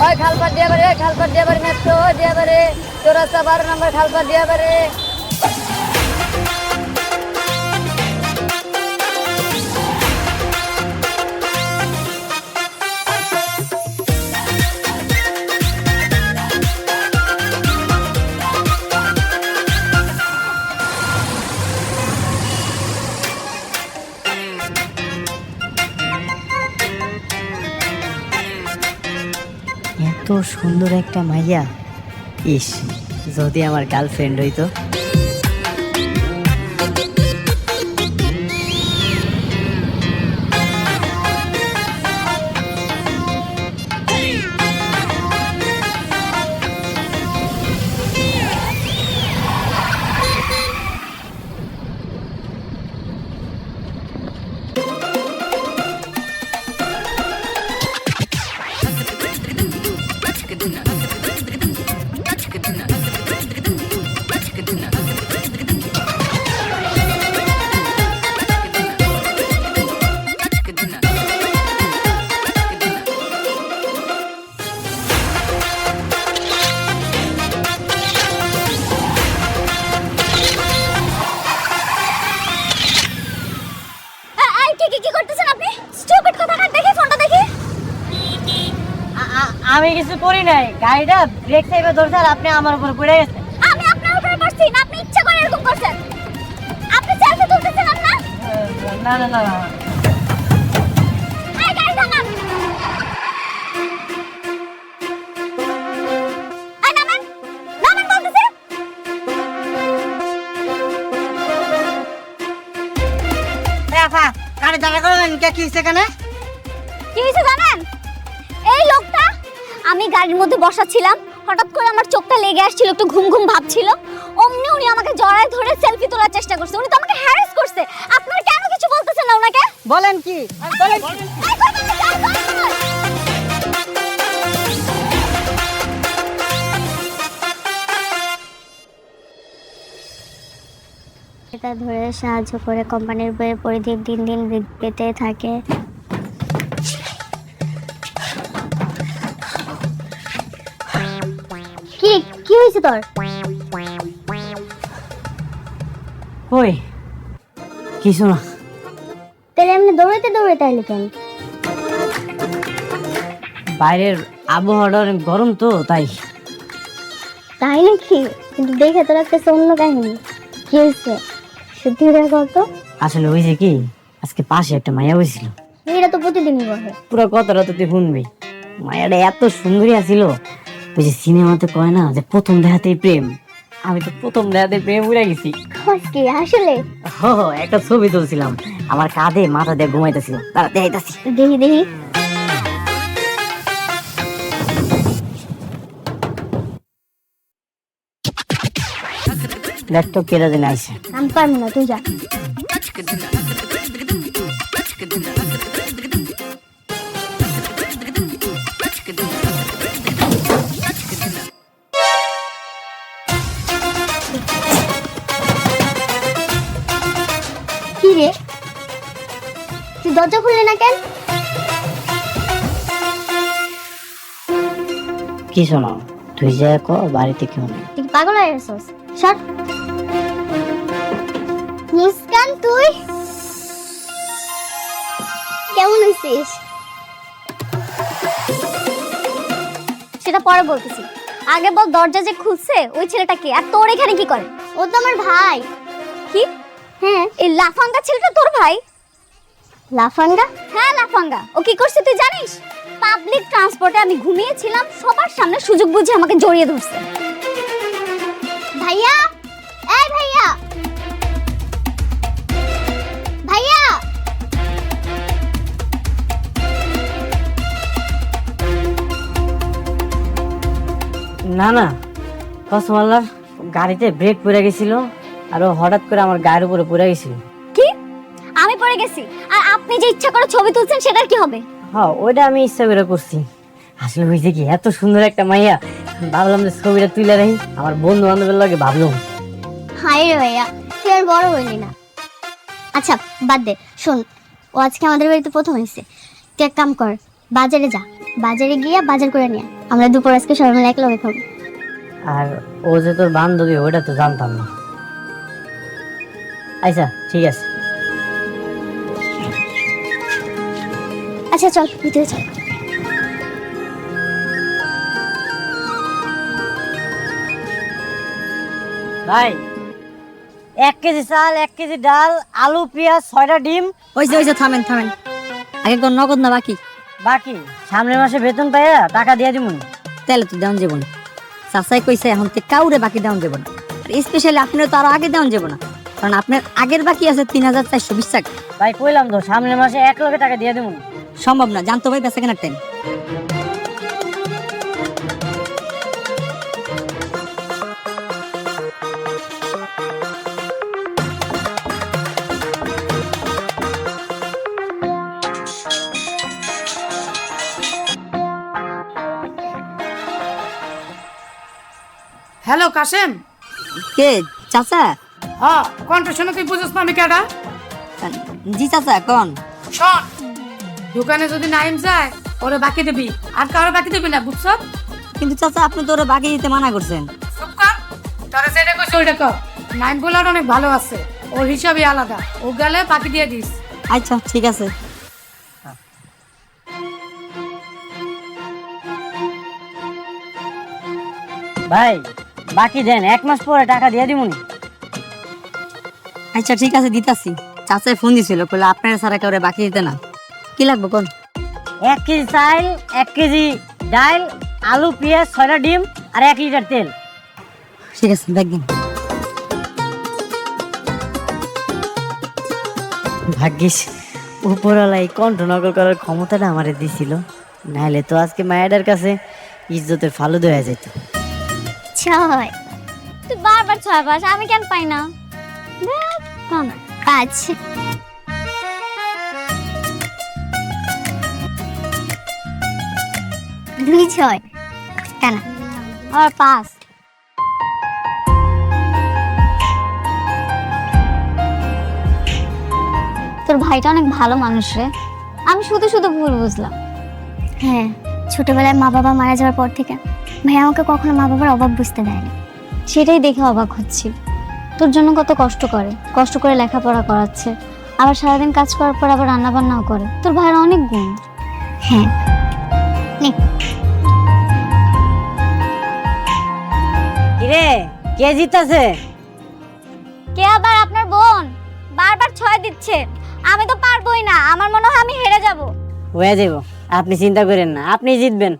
ওই খালপাট দিয়া বাড়ি, ওই খালপাট দিয়া বাড়ি, মেট্রো দিয়া বাড়ি, চৌরাস্তা 12 নম্বর খালপাট দিয়া বাড়ি। এত সুন্দর একটা মাইয়া, ইস যদি আমার গার্লফ্রেন্ড হইতো। আমি কিছু করি নাই, গাড়িটা ব্রেক সাইডে ধরছে আর আপনি আমার উপর পড়ে গেছেন। আমি আপনার উপরে পড়ছি না, আপনি ইচ্ছা করে এরকম করছেন। আপনি সেলফি তুলতেছিলেন না? না না না না, এই গাড়ি থামান। এই নামেন, নামেন বলতেছি। আপা গাড়ি দাঁড়া করলেন কে? কি হয়েছে এখানে? কি হয়েছে জানেন? এই লোকটা, আমি গাড়ির মধ্যে বসা ছিলাম, হঠাৎ করে আমার চোখটা লেগে আসছিল, একটু ঘুম ঘুম ভাব ছিল। অমনি উনি আমাকে জড়ায় ধরে সেলফি তোলার চেষ্টা করছে। উনি তো আমাকে হ্যারাস করছে। আপনারা কেন কিছু বলতেছেন না ওনাকে? বলেন কি? বলেন কি? এই করবেন না, এই করবেন না। এটা ধরে সাহায্য করে কোম্পানির বইয়ের পরিধি দিন দিন পেতে থাকে। কি কি হয়েছে তোর? কই কিছু না। তাহলে এমনি দৌড়াইতে দৌড়াইতে আইলি কেন? বাইরের আবহাওয়াটা অনেক গরম তো তাই। তাই নাকি? কিন্তু দেখে তোর একটা অন্য কাহিনী। কি হয়েছে সত্যি করে কত? আসলে হয়েছে কি, আজকে পাশে একটা মায়া হয়েছিল। এটা তো প্রতিদিনই বলে। পুরো কথাটা তো তুই শুনবি। মায়াটা এত সুন্দরী আছিল, ওই যে সিনেমাতে কয় না যে প্রথম দেখাতেই প্রেম, আমি তো প্রথম দেখাতেই প্রেম উড়ে গেছি। কি আসলে? একটা ছবি তুলছিলাম, আমার কাঁধে মাথা দিয়ে ঘুমাইতেছিল, তারা দেখাইতেছি। দেখি দেখি। ল্যাপটপ কেটে দিন আইসে। আমি পারবো না, তুই যা। কি রে, তুই দরজা খুললি না কেন? কি শোনো, তুই যা কো বাড়িতে কেউ নেই। তুই কি পাগল হয়ে গেছিস? সর। মুস্কান, তুই কেমন আছিস? সেটা পরে বলতেছি, আগে বল দরজা যে খুলছে ওই ছেলেটা কে, আর তোর এখানে কি করে? ও তো আমার ভাই। কি? হ্যাঁ, এই লাফাঙ্গা ছেলেটা তোর ভাই? লাফাঙ্গা? হ্যাঁ লাফাঙ্গা। ও কি করছে তুই জানিস? পাবলিক ট্রান্সপোর্টে আমি ঘুমিয়েছিলাম, সবার সামনে সুযোগ বুঝে আমাকে জড়িয়ে ধরছে। ভাইয়া, এই ভাইয়া, ভাইয়া। না না, কসম আল্লাহর, গাড়িতে ব্রেক পড়ে গেছিল আর ও হঠাৎ করে আমার গায়ের উপরে পড়ে গেছিল। কি? আমি পড়ে গেছি আর আপনি যে ইচ্ছা করে ছবি তুলছেন সেটার কি হবে? হ্যাঁ, ওইটা আমি ইচ্ছা করে করছি। আসলে হয়েছে কি, এত সুন্দর একটা মাইয়া, ভাবলাম যে ছবিটা তুলে রাখি, আমার বন্ধু বান্ধবের লাগে ভাবলাম। হাই রে ভাইয়া, তুই আর বড় হইলি না। আচ্ছা বাদ দে, শোন, ও আজকে আমাদের বাড়িতে প্রথম হয়েছে। তুই এক কাম কর, বাজারে যা, বাজারে গিয়ে বাজার করে নিয়ে আয়। আমরা দুপুর আজকে সবাই মিলে একলগে খাবো। আর ও যে তোর বান্ধবী ওটা তো জানতাম না। আচ্ছা ঠিক আছে। আচ্ছা চল ভিতরে চল। ভাই 1 কেজি চাল, 1 কেজি ডাল, আলু, পেঁয়াজ, 6টা ডিম। ওই যে থামেন থামেন, আগে কোন নগদ না বাকি? বাকি সামনের মাসে বেতন পাইয়া টাকা দিয়ে দিমুন। তাহলে তো দেওয়ান যাবো না। চাচাই কইছে এখন থেকে কাউরে বাকি দেওয়ান যাবো না, আর স্পেশালি আপনার তো আরো আগে দেওয়ান যাবো না, কারণ আপনার আগের বাকি আছে 3420 টাকা। ভাই কইলাম তো সামনের মাসে 1 লক্ষ টাকা দিয়ে দিমুন। সম্ভব না, জানতো ভাই বেচা কেনার টাইম। হ্যালো কাশেম। কে চাচা? হ্যাঁ কণ্ঠ শুনে তুই বুঝছ না আমি কেডা? জি চাচা কোন? শোন, দোকানে যদি নাইম যায় ওরে বাকি দিবি, আর কারো বাকি দিবি না, বুঝছ? কিন্তু চাচা আপনি তো ওরা বাকি দিতে মানা করছেন। চুপ কর, তোরা যেটা কইছ ওইটা কর। নাইম গুলার অনেক ভালো আছে, ওর হিসাবই আলাদা, ও গেলে বাকি দিয়ে দিস। আচ্ছা ঠিক আছে। ভাই বাকি দেন, 1 মাস পরে টাকা দিয়ে দিমুন। আচ্ছা ঠিক আছে দিতাছি। চাচাই ফোন দিছিল, কইলে আপনার ছাড়া কাউরে বাকি দিতে না। কি লাগবে কোন? 1 কেজি চাল, 1 কেজি ডাল, আলু, পেঁয়াজ, 6টা ডিম আর 1 লিটার তেল। ঠিক আছে ব্যাগ দিন। ভাগ্যিস উপরওয়ালা এই কণ্ঠনকল করার ক্ষমতাটা আমারে দিছিল, নাহলে তো আজকে মায়ের কাছে ইজ্জতের ফালুদ হয়ে যেত। ছয়, তুই বারবার ছয় পাস, আমি কেন পাই না? দেখ, কম 5 2 6 কেন আর 5। তোর ভাইটা অনেক ভালো মানুষ রে, আমি শুধু শুধু ভুল বুঝলাম। হ্যাঁ, ছোটবেলায় মা বাবা মারা যাওয়ার পর থেকে ভাই আমাকে কখনো মা বাবার অভাব বুঝতে দেয়নি, সেটাই দেখে অবাক হচ্ছি। তোর জন্য কত কষ্ট করে লেখাপড়া করাচ্ছে, আবার সারাদিন কাজ করার পর আবার রান্না বান্নাও করে। তোর ভাইয়ের অনেক গুণ। হ্যাঁ নে। কিরে কে জিতাছে? কে আবার? আপনার বোন বারবার 6 দিচ্ছে, আমি তো পারবোই না, আমার মনে হয় আমি হেরে যাব। হয়ে যাব, আপনি চিন্তা করেন না, আপনি জিতবেন।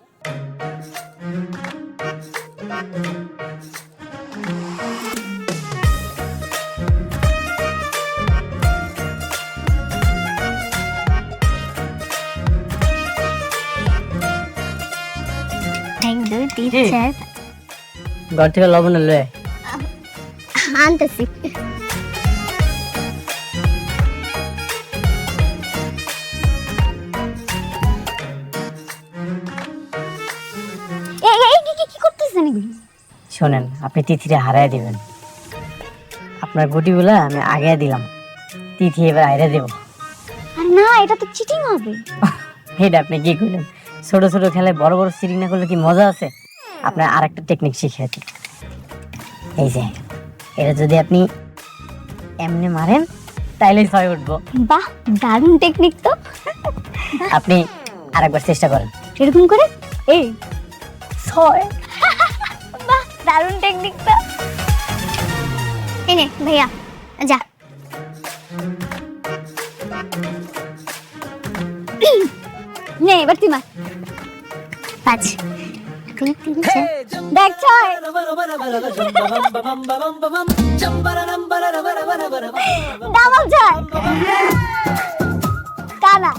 ঘর থেকে লবণ লয়ে আনতেছি। কি করতেছেন এগুলো? শোনেন, আপনি তিথিরে হারায় দিবেন। আপনার গুটিগুলা আমি আগে দিলাম, তিথি এবার হাইরা দেব। আর না, এটা তো চিটিং হবে। এটা আপনি কি করলেন? ছোট ছোট খেলায় বড় বড় চিটিং না করলে কি মজা আছে? আপনার আরেকটা টেকনিক শিখিয়ে দিই। এই যে এটা যদি আপনি এমনি মারেন তাইলে 6 উঠবো। বাহ, দারুণ টেকনিক তো। আপনি আরেকবার চেষ্টা করেন। এরকম করে এই 6। বাহ, দারুণ টেকনিক তো। এই নে ভাইয়া, যা। নে এবার তুই মার। 5 2 3 4 দেখ 6। ডাবল 6 কানা।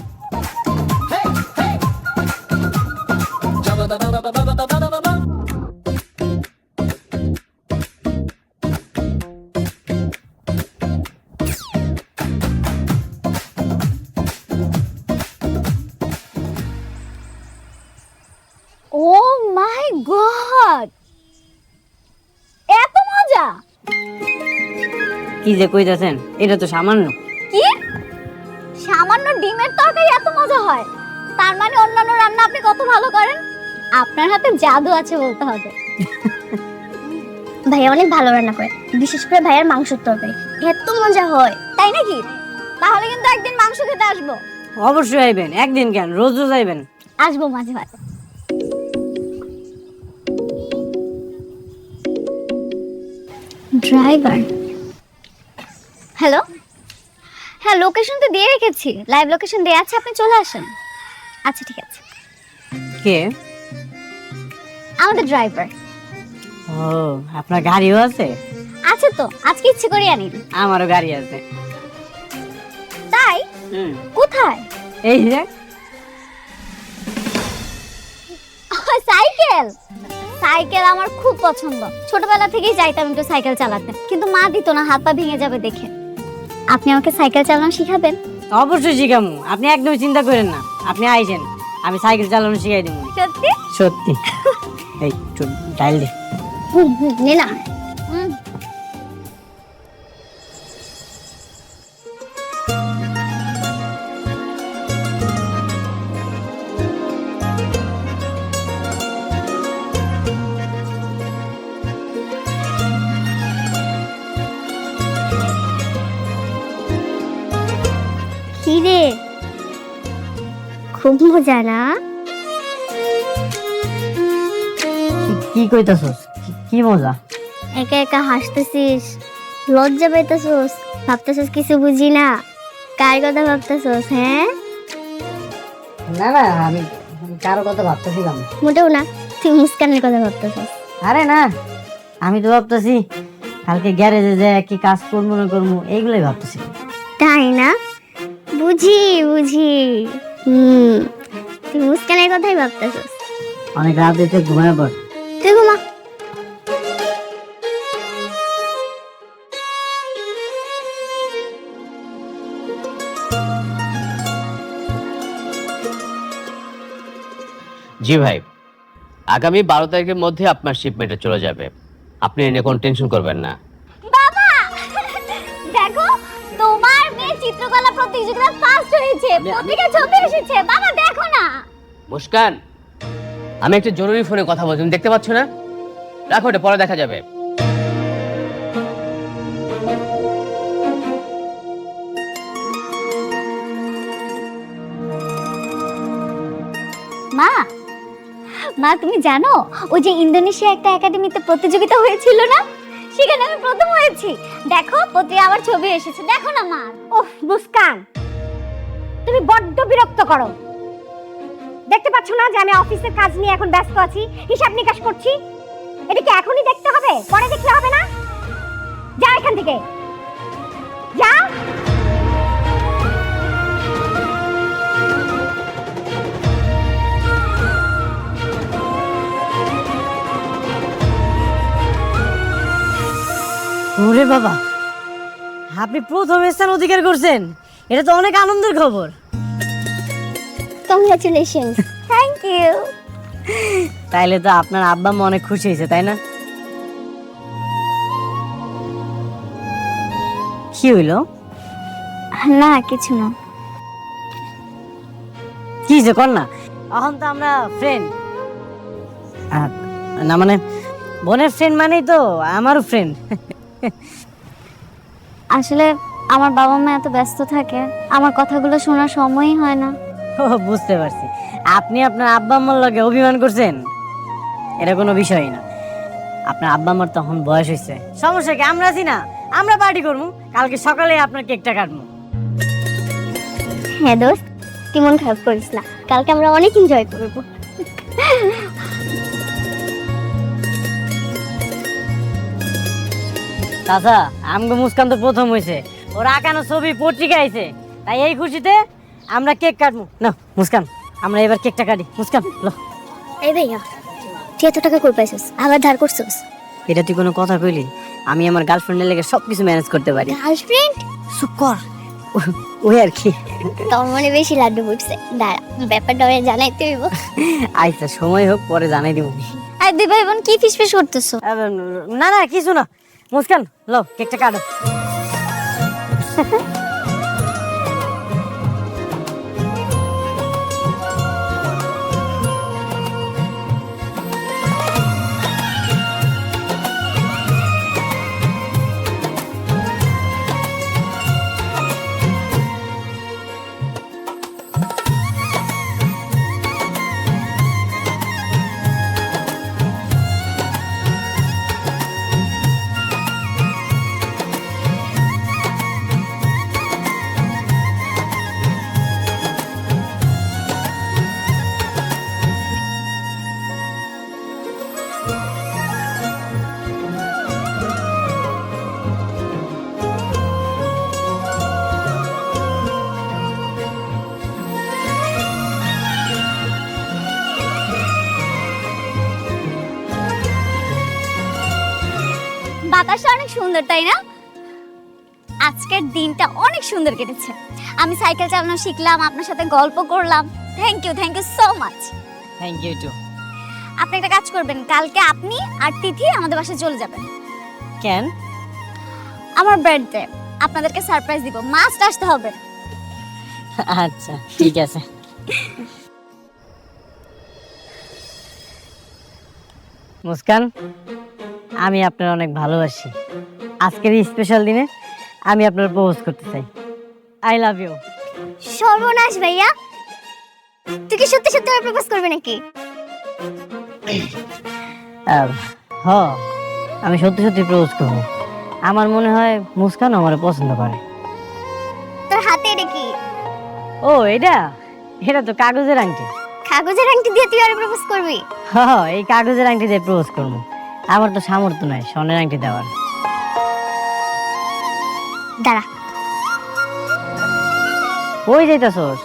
ও মাই গড, এত মজা! কি যে কইতাছেন, এটা তো সামান্য। কি সামান্য ডিমের তরকারি এত মজা হয়? তার মানে অন্যান্য রান্না আপনি কত ভালো করেন। আপনার হাতে জাদু আছে বলতে হবে। ভাইয়া অনেক ভালো রান্না করে, বিশেষ করে ভাইয়ার মাংসের তরকারি এত মজা হয়। তাই নাকি? তাহলে কিন্তু একদিন মাংস খেতে আসবো। অবশ্যই আইবেন, একদিন কেন, রোজ রোজ আইবেন। আসবো মাঝে মাঝে। ড্রাইভার, হ্যালো, হ্যাঁ লোকেশন তো দিয়ে রেখেছি, লাইভ লোকেশন দেয়া আছে, আপনি চলে আসেন। আচ্ছা ঠিক আছে। কে? আমাদের ড্রাইভার। ও, আপনার গাড়িও আছে? আছে তো, আজকে ইচ্ছে করে আনিনি। আমারও গাড়ি আছে। তাই? কোথায়? এই যে সাইকেল। সাইকেল আমার খুব পছন্দ, ছোটবেলা থেকেই চাইতাম একটু সাইকেল চালাতে, কিন্তু মা দিত না, হাত পা ভেঙে যাবে দেখে। আপনি আমাকে সাইকেল চালানো শিখাবেন? অবশ্যই শিখামু, আপনি একদম চিন্তা করেন না। আপনি আইছেন, আমি সাইকেল চালানো শিখাই দিব। সত্যি? সত্যি। এই ডাইল দে। নে না। কি রে, খুব মজা না? কি কইতাছস? কি মজা? একা একা হাসতেছিস, লজ্জা পাইতেছিস, ভাবতেছিস কিছু বুঝি না। কার কথা ভাবতেছিস? হ্যাঁ না না, আমি কারো কথা ভাবতেছিলাম। মোটেও না, তুই মুস্কানের কথা ভাবতেছিস। আরে না, আমি তো ভাবতেছি কালকে গ্যারেজে যে কি কাজ করবো না করবো, এইগুলোই ভাবতেছি। তাই না? বুঝি বুঝি। তুই মুস্কানের কথাই ভাবতেছিস। অনেক রাত হইতে ঘুমায় পর। তুই ঘুমা। জি ভাই, আগামী 12 তারিখের মধ্যে আপনার শিপমেন্টে চলে যাবে, আপনি এনে কোনো টেনশন করবেন না। বাবা দেখো, তোমার মেয়ে চিত্রকলা প্রতিযোগিতা ফার্স্ট হয়েছে, পত্রিকা ছবি এসেছে। বাবা দেখো না। মুস্কান, আমি একটা জরুরি ফোনে কথা বলছি, তুমি দেখতে পাচ্ছ না? রাখো, এটা পরে দেখা যাবে। মা, মা তুমি জানো ওই যে ইন্দোনেশিয়া একটা একাডেমিতে প্রতিযোগিতা হয়েছিল না, সেখানে আমি প্রথম হয়েছি। দেখো পত্রিকা আমার ছবি এসেছে, দেখো না মা। ওহ মুস্কান, তুমি বড্ড বিরক্ত করো। দেখতে পাচ্ছ না যে আমি অফিসের কাজ নিয়ে এখন ব্যস্ত আছি, হিসাব নিকাশ করছি? এটা কি এখনই দেখতে হবে, পরে দেখলে হবে না? যা এখান থেকে, যা। ওরে বাবা, আপনি প্রথম স্থান অধিকার করছেন, এটা তো অনেক আনন্দের খবর। কংগ্রাচুলেশনস। Thank you. তাইলে তো আপনার আব্বা মা অনেক খুশি হয়েছে, তাই না? কি হইলো? না কিছু না। কি যে কর না, এখন তো আমরা ফ্রেন্ড। না মানে বোনের ফ্রেন্ড মানেই তো আমারও ফ্রেন্ড। আসলে আমার বাবা মা এত ব্যস্ত থাকে, আমার কথাগুলো শোনার সময়ই হয় না। ও বুঝতে পারছি, আপনি আপনার আব্বা আম্মার লগে অভিমান করছেন, এটা কোনো বিষয় না। আপনার আব্বা আম্মার তখন বয়স হয়েছে, সমস্যা কি? আমরা আছি না, আমরা পার্টি করবো, কালকে সকালে আপনার কেকটা কাটবো। হ্যাঁ দোস্ত, তুই মন খারাপ করিস না, কালকে আমরা অনেক এনজয় করবো। চাচা, আমগো মুস্কান তো প্রথম হয়েছে, ওর আঁকানো ছবি পত্রিকা আইছে, তাই এই খুশিতে আমরা কেক কাটবো। না মুস্কান, আমরা এবার কেকটা কাটি। মুস্কান লো। এই ভাইয়া, তুই এত টাকা কই পাইছিস, আবার ধার করছিস? এটা তুই কোনো কথা কইলি? আমি আমার গার্লফ্রেন্ডের লেগে সবকিছু ম্যানেজ করতে পারি। গার্লফ্রেন্ড? চুপ কর, ওই আর কি। তোর মনে বেশি লাড্ডু ফুটছে, দাঁড়া ব্যাপারটা ওরে জানাইতে হইব। আচ্ছা সময় হোক, পরে জানাই দিব। আর দুই ভাই বোন কি ফিসফিস করতেছো? না না কিছু না। মুস্কান লো, কেকটা কাটো। আকাশটা অনেক সুন্দর তাই না? আজকের দিনটা অনেক সুন্দর কেটেছে। আমি সাইকেল চালানো শিখলাম, আপনার সাথে গল্প করলাম। Thank you so much. Thank you too. আপনি একটা কাজ করবেন, কালকে আপনি আর তিথি আমাদের বাসায় চলে যাবেন। কেন? আমার বার্থডে, আপনাদেরকে সারপ্রাইজ দিব, মাস্ট আসতে হবে। আচ্ছা ঠিক আছে। মুস্কান, আমি আপনার অনেক ভালোবাসি। আজকের এই স্পেশাল দিনে আমি আপনার প্রপোজ করতে চাই। I love you. সর্বনাশ ভাইয়া, তুই কি সত্যি সত্যি আমার প্রপোজ করবি নাকি? হ, আমি সত্যি সত্যি প্রপোজ করব। আমার মনে হয় মুস্কান আমার পছন্দ করে। তোর হাতে এটা কি? ও এটা এটা তো কাগজের আংটি। কাগজের আংটি দিয়ে তুই আর প্রপোজ করবি? হ্যাঁ, এই কাগজের আংটি দিয়ে প্রপোজ করবো। আমার তো সামর্থ্য নাই স্বর্ণের আংটি দেওয়ার। দাঁড়া, ওই যাইতাছস?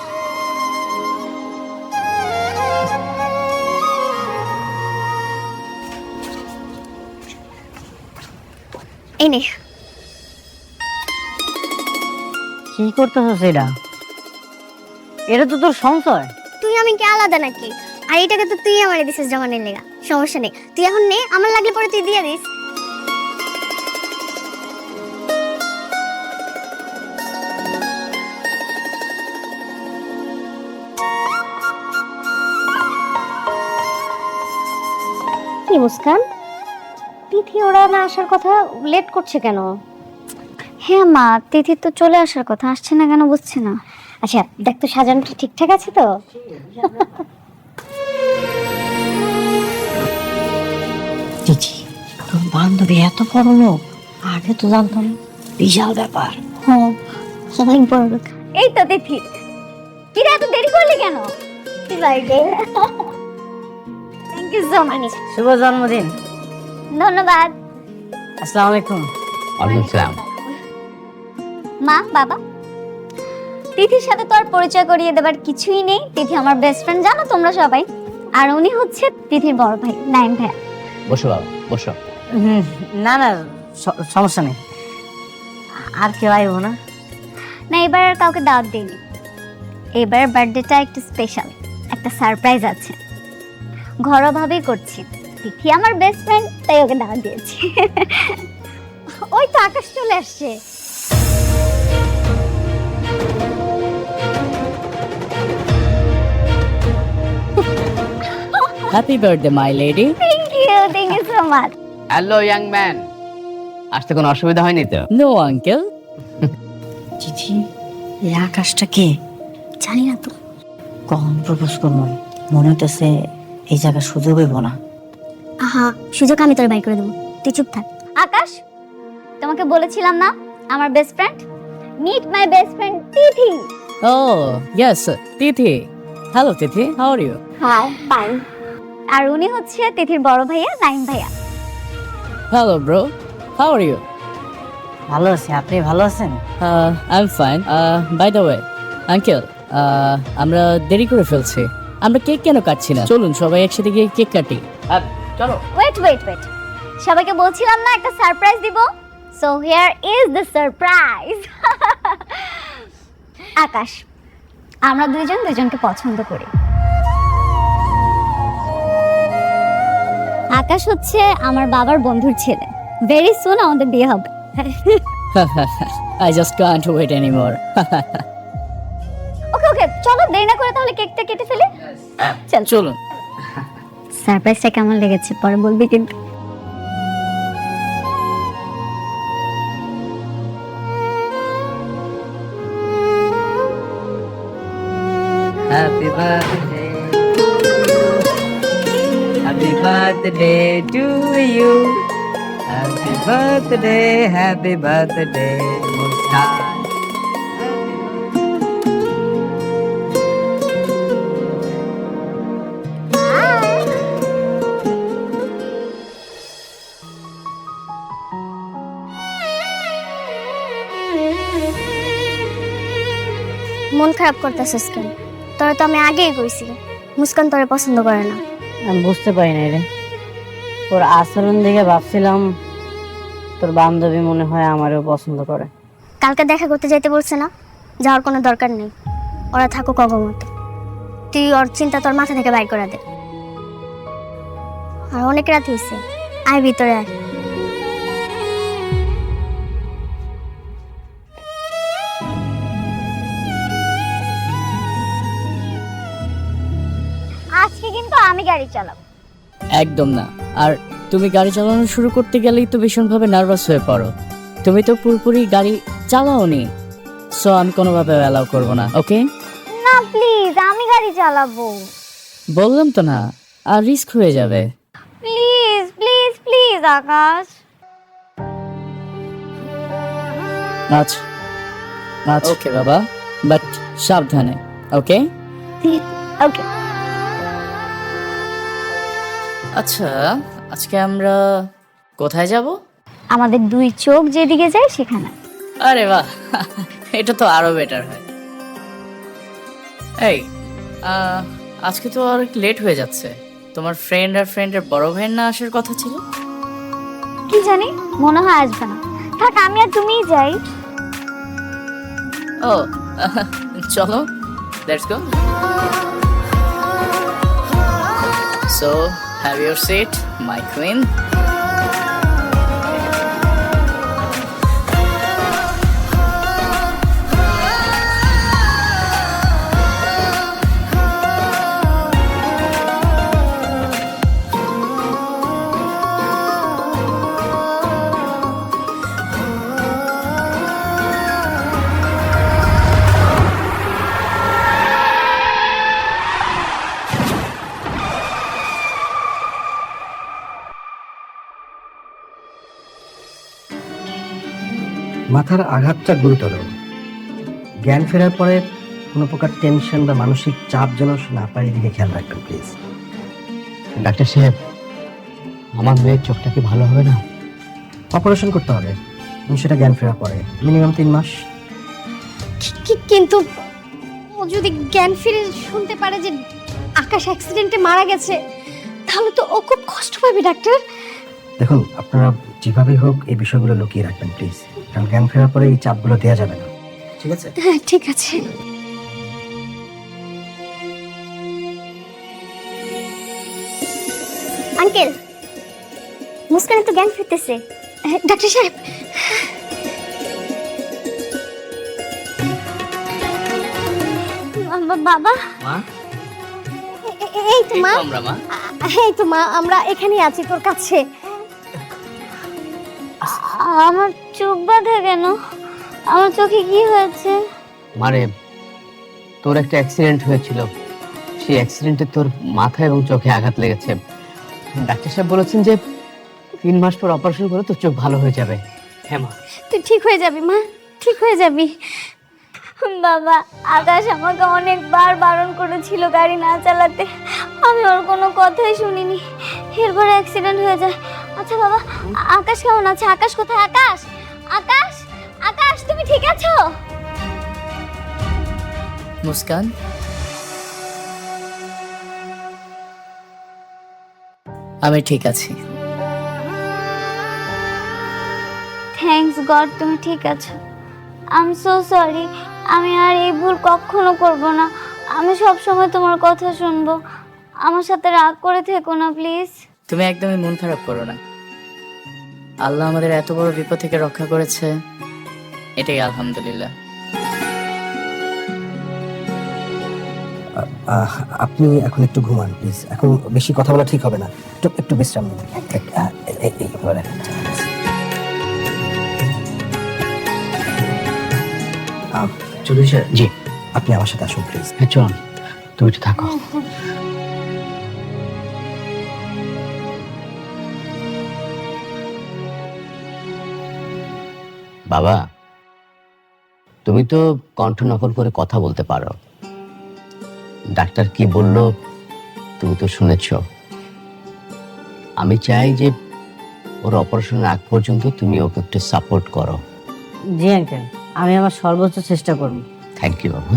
এই নে। কি করতেছস এটা? এটা তো তোর সংশয়। তুই আমি কি আলাদা নাকি? আর এটাকে তো তুই আমারে দিছিস জমানের লেগা। সমস্যা নেই, তুই এখন নে, আমার লাগলে পরে তুই দিয়ে দিস। কি মুস্কান, তিথি ওরা না আসার কথা, লেট করছে কেন? হ্যাঁ মা, তিথি তো চলে আসার কথা, আসছে না কেন বুঝছি না। আচ্ছা দেখ তো সাজানোটা ঠিকঠাক আছে তো? দিদি, তোর বান্ধবী এত বড় লোক, আগে তো জানতাম না। বিশাল ব্যাপার। হ্যাঁ, অনেক বড় লোক। এই তো তিথি, কি রে এত দেরি করলি কেন? Birthday. Thank you so much. শুভ জন্মদিন। ধন্যবাদ। আসসালামু আলাইকুম। ওয়ালাইকুম আসসালাম। মা, বাবা, তিথির সাথে তো আর পরিচয় করিয়ে দেবার কিছুই নেই। তিথি আমার বেস্ট ফ্রেন্ড, জানো তোমরা সবাই। আর উনি হচ্ছে তিথির বড় ভাই, নাইম ভাইয়া। বসো বাবা, বসো। না না, সমস্যা নেই। আর কেউ আইব না? না, এবার আর কাউকে দাওয়াত দিইনি। এবার বার্থডেটা একটু স্পেশাল, একটা সারপ্রাইজ আছে। ঘরোয়াভাবেই করছি। তিথি আমার বেস্ট ফ্রেন্ড, তাই ওকে দাওয়াত দিয়েছি। ওই তো আকাশ চলে আসছে। Happy birthday my lady. Thank you so much. Hello young man, আসতে কোনো অসুবিধা হয়নি তো? No uncle. দিদি, এই আকাশটা কে? জানি না তো। কখন প্রপোজ করবো? মনে হইতেছে এই জায়গা সুযোগ হইব না। আহা, সুযোগ আমি তোর বাই করে দেবো, তুই চুপ থাক। আকাশ, তোমাকে বলেছিলাম না আমার best friend. Meet my best friend Tithi. Oh, yes, Tithi. Hello Tithi, how are you? Hi, fine. আর উনি হচ্ছে তিথির বড় ভাইয়া, নাইম ভাইয়া। Hello bro, how are you? ভালো আছি, আপনি ভালো আছেন? I am fine. By the way uncle, আমরা দেরি করে ফেলছি। আমরা কেক কেন কাটছি না? চলুন সবাই একসাথে গিয়ে কেক কাটি। চলো। ওয়েট ওয়েট ওয়েট, সবাইকে বলছিলাম না একটা সারপ্রাইজ দিব। So here is the surprise. Akash, আমরা দুইজন দুজনকে পছন্দ করি। আকাশ হচ্ছে আমার বাবার বন্ধুর ছেলে। ভেরি সুন আমাদের বিয়ে হবে। I just can't wait anymore. ওকে ওকে, চলো দেরি না করে তাহলে কেকটা কেটে ফেলি। চল। চলুন। সারপ্রাইজটা কেমন লেগেছে পরে বলবি কিন্তু। Happy birthday. Happy birthday to you. Happy birthday, Muskan. মন খারাপ করতেছিস কেন? তোরা তো আমি আগেই কইছি মুস্কান তোরে পছন্দ করে না। আমি বুঝতে পারি না রে, ওর আচরণ দেখে ভাবছিলাম তোর বান্ধবী মনে হয় আমারও পছন্দ করে। কালকে দেখা করতে যাইতে বলছে না, যাওয়ার কোনো দরকার নেই, ওরা থাকুক অগমত। তুই ওর চিন্তা তোর মাথা থেকে বাইর করে দে। আর অনেক রাত হয়েছে, আয় ভিতরে আয়। আজকে কিন্তু আমি গাড়ি চালাবো। একদম না। আর তুমি গাড়ি চালানো শুরু করতে গেলেই তো ভীষণভাবে নার্ভাস হয়ে পড়ো। তুমি তো পুরোপুরি গাড়ি চালাওনি, সো আমি কোনোভাবে অ্যালাউ করবো না। ওকে না প্লিজ, আমি গাড়ি চালাবো। বললাম তো না, আর রিস্ক হয়ে যাবে। প্লিজ প্লিজ প্লিজ আকাশ। আচ্ছা আচ্ছা ওকে বাবা, বাট সাবধানে। ওকে ওকে। আচ্ছা, আজকে আমরা কোথায় যাব? আমাদের দুই চোখ যেদিকে যায় সেখানে। আরে বাহ, এটা তো আরো বেটার হয়। এই আজকে তো অনেক লেট হয়ে যাচ্ছে। তোমার ফ্রেন্ড আর ফ্রেন্ডের বড় ভাইয়ের না আসার কথা ছিল? কি জানি, মনে হয় আসবে না। থাক, আমি আর তুমিই যাই। ও চলো, let's go. So have your seat my queen. মাথার আঘাতটা গুরুতর। জ্ঞান ফেরার পরে কোনো প্রকার টেনশন বা মানসিক চাপ যেন না পায়, এদিকে খেয়াল রাখবেন প্লিজ। ডাক্তার সাহেব, আমার মেয়ের চোখটা কি ভালো হবে না? অপারেশন করতে হবে, এবং সেটা জ্ঞান ফেরার পরে, মিনিমাম 3 মাস। কিন্তু ও যদি জ্ঞান ফিরে শুনতে পারে যে আকাশ অ্যাক্সিডেন্টে মারা গেছে, তাহলে তো ও খুব কষ্ট পাবে ডাক্তার। দেখুন, আপনারা যেভাবেই হোক এই বিষয়গুলো লুকিয়ে রাখবেন প্লিজ, কারণ জ্ঞান ফেরার পরে এই চাপগুলো দেওয়া যাবে না। ঠিক আছে? হ্যাঁ ঠিক আছে। আঙ্কেল, মুস্কানে তো জ্ঞান ফিরতেছে। ডাক্তার সাহেব, বাবা। মা, এই তো মা। আমরা মা। এই তো মা, আমরা এখানেই আছি তোর কাছে। আমার চোখ বাঁধা কেন? আমার চোখে কি হয়েছে? মারে, তোর একটা অ্যাক্সিডেন্ট হয়েছিল, সেই অ্যাক্সিডেন্টে তোর মাথা এবং চোখে আঘাত লেগেছে। ডাক্তার সাহেব বলেছেন যে 3 মাস পর অপারেশন করে তোর চোখ ভালো হয়ে যাবে। হ্যাঁ মা, তুই ঠিক হয়ে যাবি মা, ঠিক হয়ে যাবি। বাবা, আকাশ আমাকে অনেকবার বারণ করেছিল গাড়ি না চালাতে, আমি ওর কোনো কথাই শুনিনি, এরপরে অ্যাক্সিডেন্ট হয়ে যায়। আচ্ছা বাবা, আকাশ কেমন আছে? আকাশ কোথায়? আকাশ, আকাশ, আকাশ, তুমি ঠিক আছো? মুস্কান, আমি ঠিক আছি। থ্যাঙ্কস গড, তুমি ঠিক আছো। আই এম সো সরি, আমি আর এই ভুল কখনো করব না। আমি সব সময় তোমার কথা শুনবো। আমার সাথে রাগ করে থেকো না প্লিজ। তুমি একদমই মন খারাপ করো না। আল্লাহ আমাদের এত বড় বিপদ থেকে রক্ষা করেছে, এটাই আলহামদুলিল্লাহ। আপনি এখন একটু ঘুমান প্লিজ, এখন বেশি কথা বলা ঠিক হবে না, একটু বিশ্রাম নিন। চৌধুরী স্যার, জি, আপনি আমার সাথে আসুন প্লিজ। হ্যাঁ চল, তুমি একটু থাকো। বাবা, তুমি তো কণ্ঠ নকল করে কথা বলতে পারো। ডাক্তার কি বললো তুমি তো শুনেছ। আমি চাই যে ওর অপারেশনের আগ পর্যন্ত তুমি ওকে একটু সাপোর্ট করো। জি আঙ্কেল, আমি আমার সর্বোচ্চ চেষ্টা করব। থ্যাংক ইউ বাবা।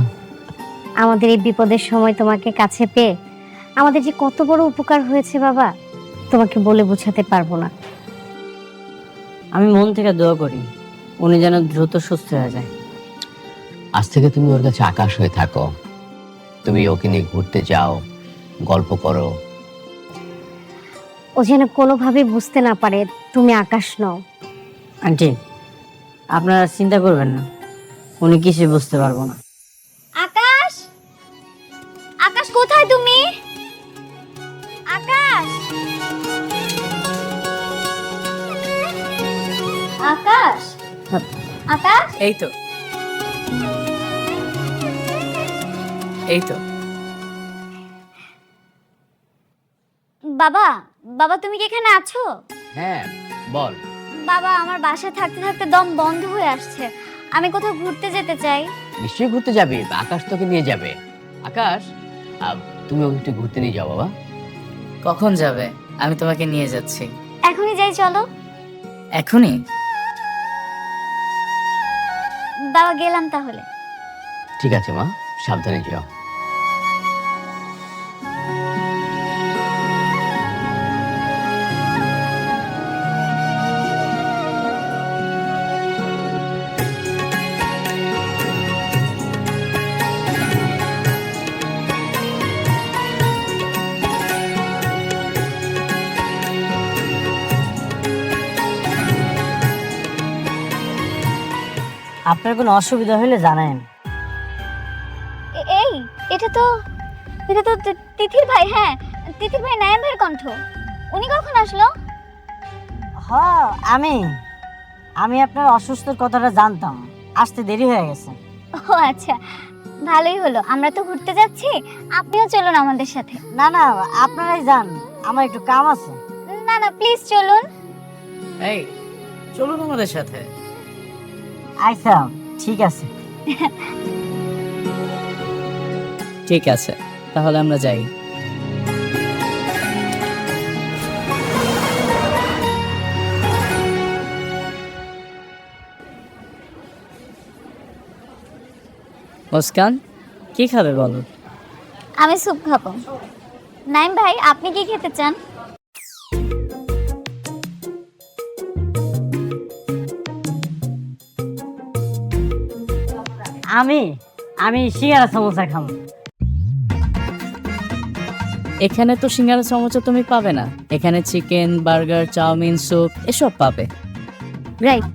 আমাদের এই বিপদের সময় তোমাকে কাছে পেয়ে আমাদের যে কত বড় উপকার হয়েছে বাবা, তোমাকে বলে বোঝাতে পারবো না। আমি মন থেকে দোয়া করি উনি যেন দ্রুত সুস্থ হয়ে যায়। আজ থেকে তুমি ওর কাছে আকাশ হয়ে থাকো, তুমি ওকে নিয়ে ঘুরতে যাও, গল্প করো। ও যেন কোনোভাবে বুঝতে না পারে তুমি আকাশ নও। আন্টি আপনারা চিন্তা করবেন না, উনি কিছু বুঝতে পারবো না। আকাশ, আকাশ কোথায় তুমি? আকাশ, আকাশ, আকাশ। এই তো, এই তো। বাবা, বাবা তুমি কি এখানে আছো? হ্যাঁ বল। বাবা আমার বাসায় থাকতে থাকতে দম বন্ধ হয়ে আসছে, আমি কোথাও ঘুরতে যেতে চাই। নিশ্চয়ই ঘুরতে যাবে, আকাশ তোকে নিয়ে যাবে। আকাশ, তুমি ওকে একটু ঘুরতে নিয়ে যাও বাবা। কখন যাবে? আমি তোমাকে নিয়ে যাচ্ছি। এখনই যাই, চলো। এখনই? বাবা গেলাম তাহলে। ঠিক আছে মা, সাবধানে যাও। আপনার কোনো অসুবিধা হলে জানায়েন। এই এটা তো তিথির ভাই। হ্যাঁ, তিথির ভাই, নায়ান ভাইয়ের কণ্ঠ। উনি কখন আসলো? হ্যাঁ আমি আপনার অসুস্থর কথাটা জানতাম, আসতে দেরি হয়ে গেছে। ও আচ্ছা, ভালোই হলো, আমরা তো ঘুরতে যাচ্ছি, আপনিও চলুন আমাদের সাথে। না না, আপনারাই যান, আমার একটু কাম আছে। না না, প্লিজ চলুন। এই চলুন আমাদের সাথে। আচ্ছা ঠিক আছে। ঠিক আছে, তাহলে আমরা যাই। মুস্কান, কি খাবে বলো? আমি স্যুপ খাবো। নাইম ভাই, আপনি কি খেতে চান? আমি সিঙ্গারা সমোসা খাবো। এখানে তো সিঙ্গারা সমোসা তুমি পাবে না, এখানে চিকেন, বার্গার, চাউমিন, স্যুপ এসব পাবে। রাইট।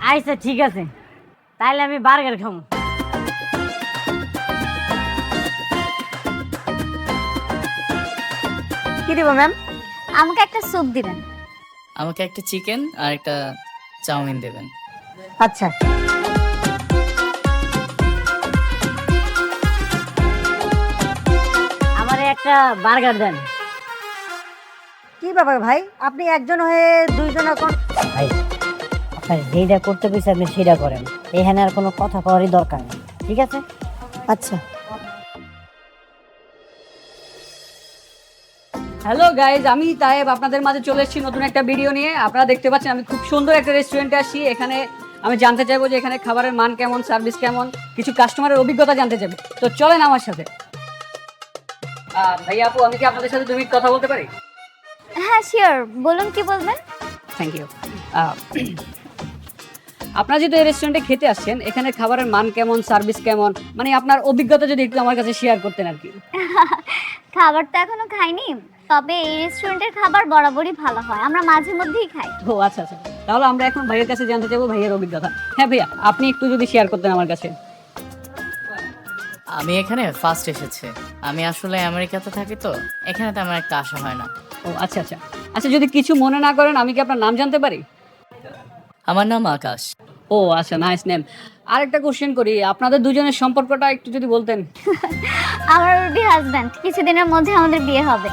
আচ্ছা ঠিক আছে, তাহলে আমি বার্গার খাবো। কি দিব ম্যাম? আমাকে একটা স্যুপ দিবেন। আমাকে একটা চিকেন আর একটা চাউমিন দেবেন। আচ্ছা। আমারে একটা বার্গার দেন। কি ব্যাপার ভাই, আপনি একজন হয়ে দুইজন এখন? ভাই আপনার যেটা করতে কইছে আপনি সেটা করেন, এখানে আর কোনো কথা কওয়ারই দরকার নেই, ঠিক আছে? আচ্ছা। হ্যালো গাইজ, আমি তায়েব আপনাদের মাঝে চলে এসেছি নতুন একটা ভিডিও নিয়ে। আপনারা দেখতে পাচ্ছেন আমি খুব সুন্দর একটা রেস্টুরেন্টে আসছি। এখানে আমি জানতে চাইবো যে এখানে খাবারের মান কেমন, সার্ভিস কেমন, কিছু কাস্টমারের অভিজ্ঞতা জানতে চাইবো। তো চলেন আমার সাথে। ভাইয়া আপু, আমি কি আপনাদের সাথে 2 মিনিট কথা বলতে পারি? হ্যাঁ শিওর, বলুন কি বলবেন। Thank you. আপনারা যেহেতু এই রেস্টুরেন্টে খেতে আসছেন, এখানে খাবারের মান কেমন, সার্ভিস কেমন, মানে আপনার অভিজ্ঞতা যদি একটু আমার কাছে শেয়ার করতেন আর কি। খাবার তো এখনো খাইনি, তবে এই রেস্টুরেন্টের খাবার বরাবরই ভালো হয়, আমরা মাঝে মধ্যেই খাই। ও আচ্ছা আচ্ছা, তাহলে আমরা এখন ভাইয়ের কাছে জানতে চাইবো ভাইয়ের অভিজ্ঞতা। হ্যাঁ ভাইয়া, আপনি একটু যদি শেয়ার করতেন আমার কাছে। আমি এখানে ফার্স্ট এসেছি, আমি আসলে আমেরিকাতে থাকি, তো এখানে তেমন একটা আসা হয় না। ও আচ্ছা আচ্ছা আচ্ছা, যদি কিছু মনে না করেন আমি কি আপনার নাম জানতে পারি? আমার নাম আকাশ। ও আচ্ছা, নাইস নেম। আরেকটা কোশ্চেন করি, আপনাদের দুজনের সম্পর্কটা একটু যদি বলতেন। আমার অলরেডি হাজব্যান্ড, কিছুদিনের মধ্যে আমাদের বিয়ে হবে।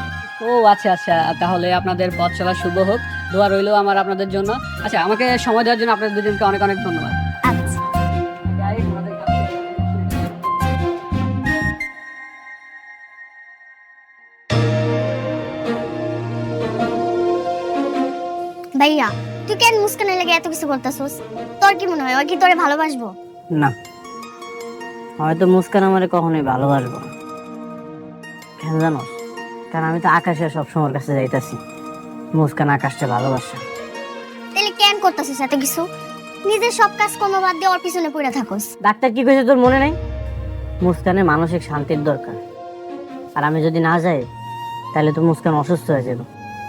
ও আচ্ছা আচ্ছা, তাহলে আপনাদের পথ চলা শুভ হোক, দোয়া রইলো আমার আপনাদের জন্য। আচ্ছা, আমাকে সময় দেওয়ার জন্য আপনাদের দুজনকে অনেক অনেক ধন্যবাদ। আচ্ছা। ভাইয়া, তুই কেন মুস্কানের লাগে এত কিছু করতেছস? তোর কি মনে হয় ওই কি তোরে ভালোবাসবো? না, হয়তো মুস্কান আমারে কখনোই ভালোবাসবো না। কেন জানো? কারণ আমি তো আকাশে সবসময় ওর কাছে যাইতাছি। মুস্কান আকাশটা ভালোবাসে। তাহলে কেন করতেছিস এত কিছু? নিজের সব কাজ কর্ম বাদ দিয়ে ওর পিছনে পড়ে থাকোস। ডাক্তার কি কইছে তোর মনে নাই? মুস্কানের মানসিক শান্তির দরকার, আর আমি যদি না যাই তাহলে তো মুস্কান অসুস্থ হয়ে যাবে।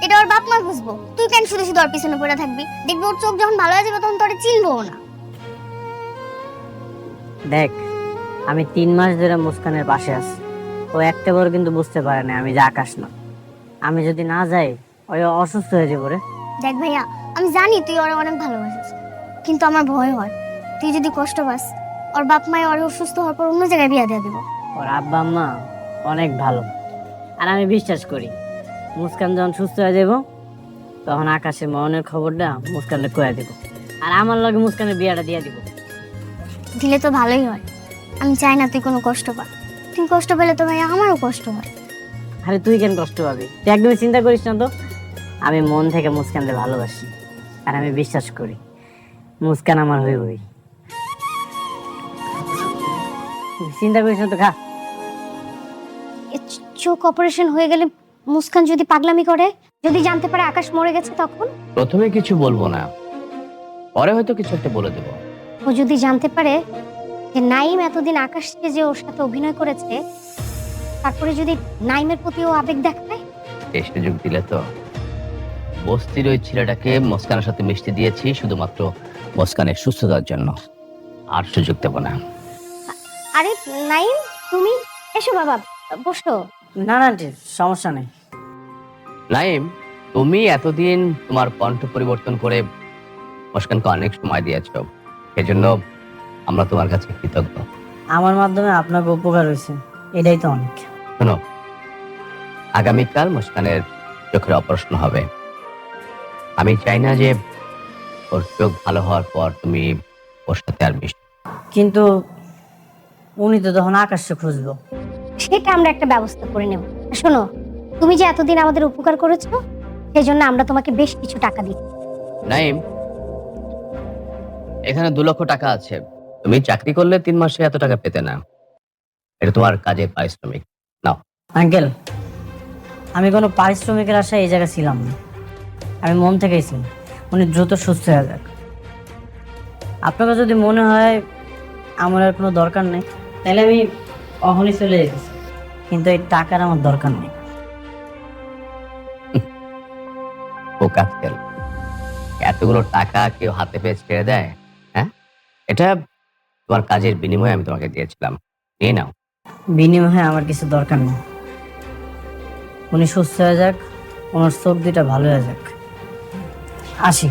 এটা ওর বাপ মা বুঝবো, তুই কেন শুধু শুধু ওর পিছনে পড়ে থাকবি? দেখবি ওর চোখ যখন ভালো হয়ে যাবে তখন তোরে চিনবো না। দেখ, আমি 3 মাস ধরে মুস্কানের পাশে আছি। ও একটা বার কিন্তু বুঝতে পারে না আমি যে আকাশ না। আমি যদি না যাই ওই অসুস্থ হয়ে যাবে রে। দেখ ভাইয়া, আমি জানি তুই ওরা অনেক ভালোবাসিস, কিন্তু আমার ভয় হয় তুই যদি কষ্ট পাস, ওর বাপ মায়ে ওর অসুস্থ হওয়ার পর অন্য জায়গায় বিয়ে দিয়ে দিব। ওর আব্বা আম্মা অনেক ভালো, আর আমি বিশ্বাস করি মুস্কান যখন সুস্থ হয়ে যাব তখন আকাশের মনের খবরটা মুস্কানকে কয়ে দেব, আর আমার লগে মুস্কানের বিয়েটা দিয়ে দিব। দিলে তো ভালোই হয়, আমি চাই না তুই কোনো কষ্ট পা। তুই কষ্ট পেলে তো ভাইয়া আমারও কষ্ট হয়। আরে তুই কেন কষ্ট পাবি? তুই একদমই চিন্তা করিস না তো। আমি মন থেকে মুস্কানকে ভালোবাসি, আর আমি বিশ্বাস করি মুস্কান আমার হইবই। চিন্তা করিস না তো, খা। চোখ অপারেশন হয়ে গেলে মুস্কান যদি পাগলামি করে, যদি জানতে পারে আকাশ মরে গেছে, তখন? প্রথমে কিছু বলবো না, পরে হয়তো কিছু একটা বলে দেবো। ও যদি জানতে পারে যে নাইম এতদিন আকাশকে যে ওর সাথে অভিনয় করেছে, তারপরে যদি নাইমের প্রতি ও আবেগ দেখায়? এই সুযোগ দিলে তো। বস্তির ওই ছেলেটাকে মুস্কানের সাথে মিশতে দিয়েছি শুধুমাত্র মুস্কানের সুস্থতার জন্য, আর সুযোগ দেব না। আরে নাইম, তুমি এসো বাবা, বসো। না না আন্টি, সমস্যা নেই। নাইম, তুমি এতদিন তোমার কণ্ঠ পরিবর্তন করে মুস্কানকে অনেক সময় দিয়েছ, সেজন্য আমরা তোমার কাছে কৃতজ্ঞ। আমার মাধ্যমে আপনাকে উপকার হয়েছে, এটাই তো অনেক। শোনো, আগামীকাল মুস্কানের চোখের অপারেশন হবে। আমি চাই না যে ওর চোখ ভালো হওয়ার পর তুমি ওর সাথে আর মিশো। কিন্তু উনি তো তখন আকাশে খুঁজবো। সেটা আমরা একটা ব্যবস্থা করে নেব। শোনো, তুমি যে এতদিন আমাদের উপকার করেছো, সেই জন্য আমরা তোমাকে বেশ কিছু টাকা দিই। নাইম, এখানে 2 লক্ষ টাকা আছে। তুমি চাকরি করলে 3 মাসে এত টাকা পেতে না। এটা তোমার কাজের পারিশ্রমিক। নাও। আঙ্কেল, আমি কোনো পারিশ্রমিকের আশায় এই জায়গায় ছিলাম না। আমি মন থেকেই ছিলাম উনি দ্রুত সুস্থ হয়ে যাক। আপনাকে যদি মনে হয় আমার আর কোনো দরকার নেই, তাহলে আমি অহনি চলে যেতেছি, কিন্তু এই টাকার আমার দরকার নেই। ও কাজকেল, এতগুলো টাকা কেউ হাতে পেয়ে ছেড়ে দেয়? হ্যাঁ, এটা তোমার কাজের বিনিময়ে আমি তোমাকে দিয়েছিলাম, নিয়ে নাও। বিনিময়ে আমার কিছু দরকার নেই। উনি সুস্থ হয়ে যাক, ওনার চোখ দুটা ভালো হয়ে যাক। আসি।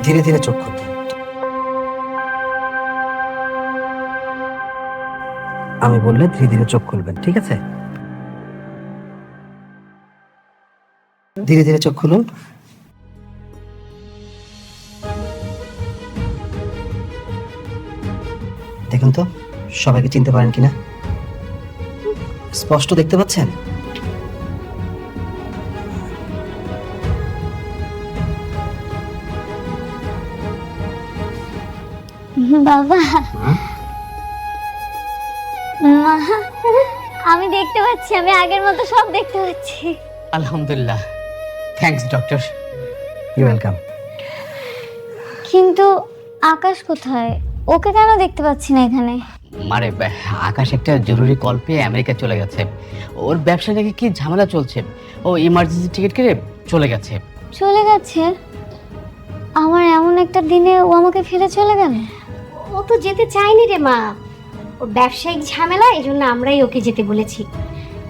ধীরে ধীরে চোখ খুলুন। আমি বললে ধীরে ধীরে চোখ খুলবেন, ঠিক আছে? ধীরে ধীরে চোখ খুলুন। দেখুন তো সবাইকে চিনতে পারেন কিনা, স্পষ্ট দেখতে পাচ্ছেন? বাবা, মা, আমি দেখতে পাচ্ছি, আমি আগের মতো সব দেখতে পাচ্ছি। আলহামদুলিল্লাহ, থ্যাঙ্কস ডক্টর। You welcome. কিন্তু আকাশ কোথায়? ওকে কেন দেখতে পাচ্ছি না এখানে? মানে আকাশ একটা জরুরি কল পেয়ে আমেরিকা চলে গেছে। ওর ব্যবসা থেকে কি ঝামেলা চলছে, ও ইমার্জেন্সি টিকিট কেটে চলে গেছে। চলে গেছে? আমার এমন একটা দিনে ও আমাকে ফেলে চলে গেল? ও তো যেতে চায়নি রে মা, ওর ব্যবসায়িক ঝামেলা, এই জন্য আমরাই ওকে যেতে বলেছি।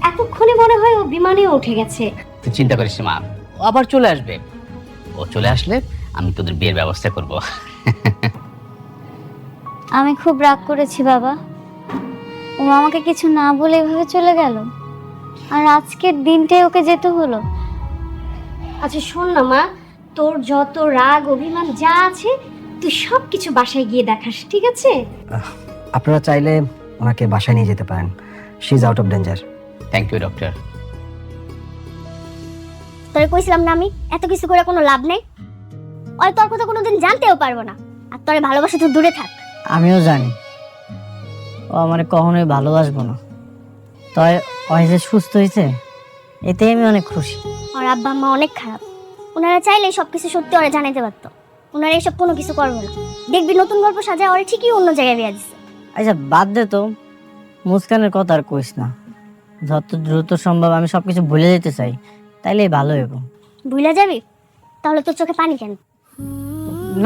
এতক্ষণে মনে হয় ও বিমানেও উঠে গেছে। তুই চিন্তা করিস না মা, ও আবার চলে আসবে। ও চলে আসলে আমি তোদের বিয়ের ব্যবস্থা করব। আমি খুব রাগ করেছি বাবা, ও আমাকে কিছু না বলে এভাবে চলে গেল, আর আজকের দিনটাই ওকে যেতে হলো। আচ্ছা শোন না মা, তোর যত রাগ অভিমান যা আছে তুই সব কিছু বাসায় গিয়ে দেখাস, ঠিক আছে? আপনারা চাইলে ওনাকে বাসায় নিয়ে যেতে পারেন, she is out of danger. Thank you doctor. তোরে কইছিলাম না আমি, এত কিছু করে কোনো লাভ নেই। ওই তোর কথা কোনোদিন জানতেও পারবো না, আর তোরে ভালোবাসা তো দূরে থাক। আমিও জানি ও আমার কখনোই ভালোবাসবো না। তাই ও যে সুস্থ হয়েছে এতে আমি অনেক খুশি। আর আব্বা আম্মা অনেক খারাপ, ওনারা চাইলে সবকিছু সত্যি ওরা জানাতে পারতো, ওনারা এসব কোনো কিছু করবে না। দেখবি নতুন গল্প সাজায় ওরা ঠিকই অন্য জায়গায় বিয়ে দিচ্ছে। আচ্ছা বাদ দে তো, মুস্কানের কথা আর কইস না। যত দ্রুত সম্ভব আমি সবকিছু ভুলে যেতে চাই, তাইলে ভালো হইব। ভুলে যাবি? তাহলে তোর চোখে পানি কেন?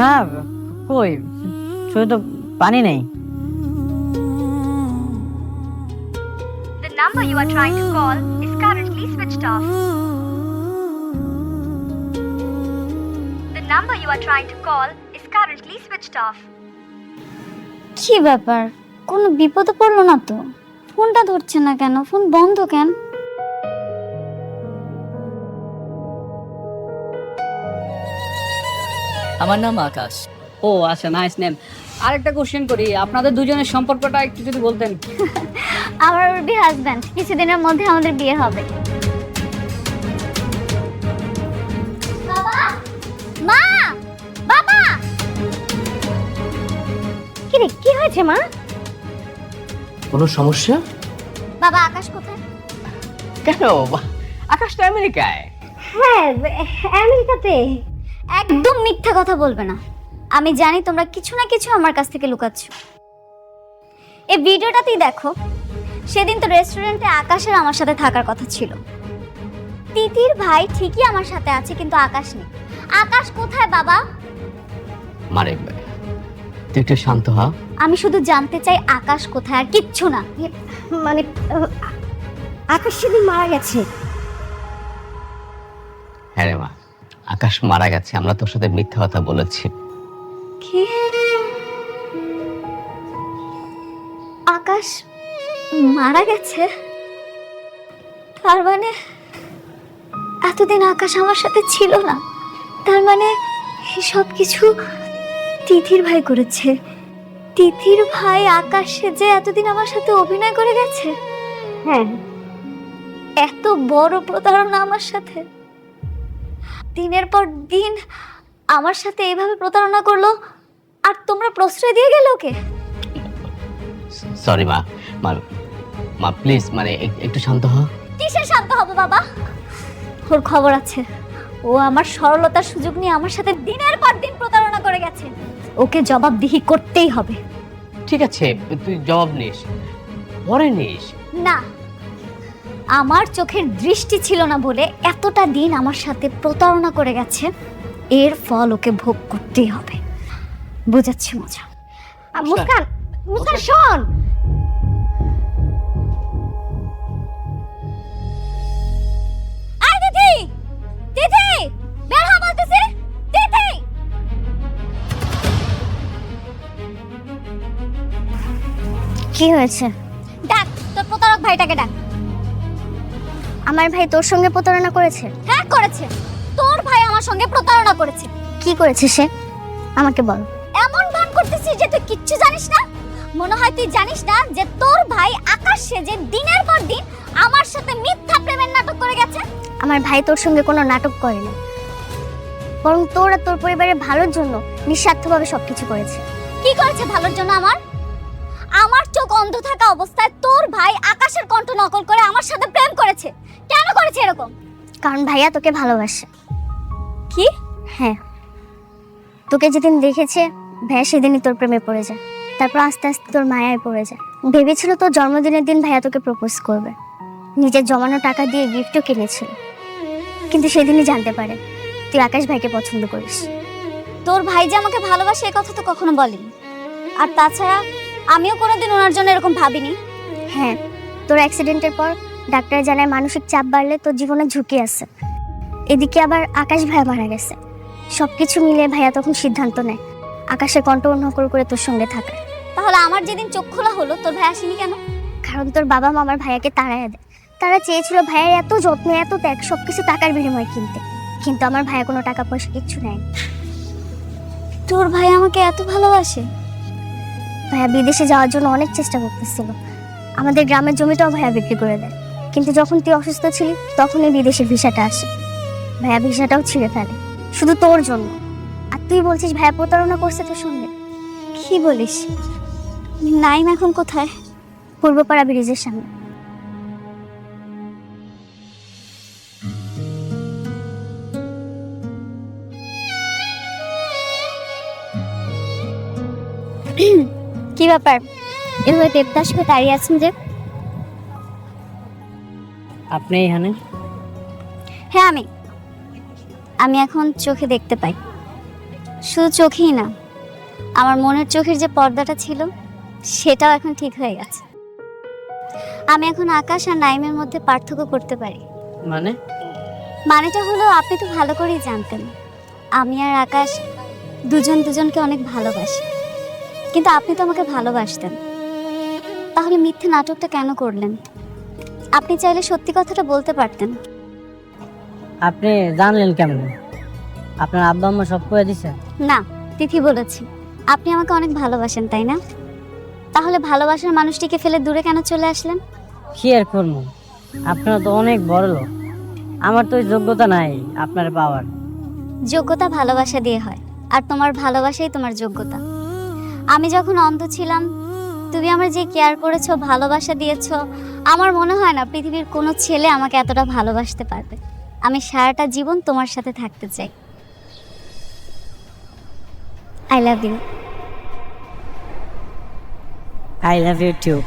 না কই, চোখে তো পানি নেই। The number you are trying to call is currently switched off. The number you are trying to call is currently switched off. কি ব্যাপার, কোনো বিপদে পড়লো না তো? ফোনটা ধরছে না কেন? ফোন বন্ধ কেন? আমার নাম আকাশ। ও আচ্ছা, নাইস নেম। আরেকটা কোশ্চেন করি, আপনাদের দুজনের সম্পর্কটা একটু যদি বলতেন। আমার বি হাজবেন্ড, কিছুদিনের মধ্যে আমাদের বিয়ে হবে। বাবা, মা, বাবা। কি রে, কি হয়েছে মা? কোনো সমস্যা? বাবা আকাশ কোথায়? কেন? আকাশ তো আমেরিকায়। হ্যাঁ, আমেরিকাতে। একদম মিথ্যা কথা বলবে না। আমি জানি তোমরা কিছু না কিছু আমার কাছ থেকে লুকাচ্ছ। এই ভিডিওটাতেই দেখো, সেদিন তো রেস্টুরেন্টে আকাশের আমার সাথে থাকার কথা ছিল। তিতির ভাই ঠিকই আমার সাথে আছে, কিন্তু আকাশ নেই। আকাশ কোথায় বাবা? মানে তুই একটু শান্ত হ। আমি শুধু জানতে চাই আকাশ কোথায়, আর কিচ্ছু না। মানে আকাশ সেদিন মারা গেছে। হ্যাঁ রে মা, আকাশ মারা গেছে। আমরা তোর সাথে মিথ্যা কথা বলেছি। কি? আকাশ মারা গেছে? তার মানে এতদিন আকাশ আমার সাথে ছিল না। তার মানে সব কিছু তিথির ভাই করেছে। তিথির ভাই আকাশ যে এতদিন আমার সাথে অভিনয় করে গেছে। হ্যাঁ, এত বড় প্রতারণা আমার সাথে। দিনের পর দিন আমার সাথে এইভাবে প্রতারণা করলো, আর তোমরা প্রশ্রয় দিয়ে গেলে ওকে। সরি মা, মা মা প্লিজ, মানে একটু শান্ত হ। কিসের শান্ত হবে বাবা? ওর খবর আছে। ও আমার সরলতার সুযোগ নিয়ে আমার সাথে দিনের পর দিন প্রতারণা করে গেছে। ওকে জবাবদিহি করতেই হবে। ঠিক আছে, তুই জবাব নিস, পরে নিস। না, আমার চোখের দৃষ্টি ছিল না বলে এতটা দিন আমার সাথে প্রতারণা করে গেছে, এর ফল ওকে ভোগ করতেই হবে। বুঝাচ্ছি মজা। মুস্কান, মুস্কান শোন। আয় দিদি, দিদি বের হ বলতেছি। দিদি, কি হয়েছে? ডাক তোর প্রতারক ভাইটাকে ডাক। আমার ভাই তোর সঙ্গে প্রতারণা করেছে? হ্যাঁ করেছে। তোর ভাই আমার সঙ্গে প্রতারণা করেছে। কি করেছে সে? আমাকে বল। এমন ভান করতেছিস যে তুই কিচ্ছু জানিস না। মনে হয় তুই জানিস না যে তোর ভাই আকাশ সেজে দিনের পর দিন আমার সাথে মিথ্যা প্রেমের নাটক করে গেছে। আমার ভাই তোর সঙ্গে কোনো নাটক করেনি, বরং তোর আর তোর পরিবারের ভালোর জন্য নিঃস্বার্থভাবে সবকিছু করেছে। কি করেছে ভালোর জন্য? আমার চোখ অন্ধ থাকা অবস্থায় তোর ভাই আকাশের কণ্ঠ নকল করে আমার সাথে প্রেম করেছে। কেন করেছে এরকম? কারণ ভাইয়া তোকে ভালোবাসে। কি? হ্যাঁ, তোকে যেদিন দেখেছে ভাইয়া সেদিনই তোর প্রেমে পড়ে যায়। তারপর আস্তে আস্তে তোর মায়ায় পড়ে যায়। ভেবেছিল তোর জন্মদিনের দিন ভাইয়া তোকে প্রপোজ করবে, নিজের জমানো টাকা দিয়ে গিফটও কিনেছিল। কিন্তু সেদিনই জানতে পারে তুই আকাশ ভাইকে পছন্দ করিস। তোর ভাই যে আমাকে ভালোবাসে এই কথা তো কখনো বলেনি। আর তাছাড়া আমিও কোনোদিন ওনার জন্য এরকম ভাবিনি। হ্যাঁ, তোর অ্যাক্সিডেন্টের পর ডাক্তার জানায় মানসিক চাপ বাড়লে তোর জীবনে ঝুঁকি আছে। এদিকে আবার আকাশ ভাইয়া মারা গেছে। সবকিছু মিলে ভাইয়া তখন সিদ্ধান্ত নেয় আকাশের কণ্ঠ নকল করে তোর সঙ্গে থাকার। তাহলে আমার যেদিন চোখ খোলা হলো তোর ভাই আসেনি কেন? কারণ তোর বাবা মা আমার ভাইয়াকে তাড়াইয়া দেয়। তারা চেয়েছিল ভাইয়ের এত যত্ন এত ত্যাগ সবকিছু টাকার বিনিময়ে কিনতে, কিন্তু আমার ভাইয়া কোনো টাকা পয়সা কিচ্ছু নেয়। তোর ভাই আমাকে এত ভালোবাসে? ভাইয়া বিদেশে যাওয়ার জন্য অনেক চেষ্টা করতেছিল। আমাদের গ্রামের জমিটাও ভাইয়া বিক্রি করে দেয়। কিন্তু যখন তুই অসুস্থ ছিলি তখনই বিদেশের ভিসাটা আসে। ভাইয়া ভিসাটাও ছিঁড়ে ফেলে শুধু তোর জন্য। আর তুই বলছিস ভাইয়া প্রতারণা করছে তোর সঙ্গে? কি বলিস? নাইম এখন কোথায়? পূর্বপাড়া ব্রিজের সামনে। কি ব্যাপার, এভাবে দেবদাস হয়ে দাঁড়িয়ে আছেন যে? আপনি এখানে? হ্যাঁ আমি এখন চোখে দেখতে পাই। শুধু চোখেই না, আমার মনের চোখের যে পর্দাটা ছিল সেটাও এখন ঠিক হয়ে গেছে। আমি এখন আকাশ আর নাইমের মধ্যে পার্থক্য করতে পারি। মানেটা হলো, আপনি তো ভালো করেই জানতেন আমি আর আকাশ দুজনকে অনেক ভালোবাসি, কিন্তু আপনি তো আমাকে ভালোবাসতেন, তাহলে মিথ্যে নাটকটা কেন করলেন? আপনি চাইলে সত্যি কথাটা বলতে পারতেন। আপনি জানলেন কেমন? আপনার আব্বা আম্মা সব কয়ে দিছে? না, তিথি বলেছি আপনি আমাকে অনেক ভালোবাসেন, তাই না? তাহলে ভালোবাসার মানুষটিকে ফেলে দূরে কেন চলে আসলেন? কি আর করবো, আপনারা তো অনেক বড় লোক, আমার তো ওই যোগ্যতা নাই আপনার পাওয়ার। যোগ্যতা ভালোবাসা দিয়ে হয়, আর তোমার ভালোবাসাই তোমার যোগ্যতা। আমি যখন অন্ধ ছিলাম, তুমি আমার যে কেয়ার করেছো, ভালোবাসা দিয়েছো, আমার মনে হয় না পৃথিবীর কোনো ছেলে আমাকে এতটা ভালোবাসতে পারবে। আমি সারাটা জীবন তোমার সাথে থাকতে চাই। I love you. I love you too.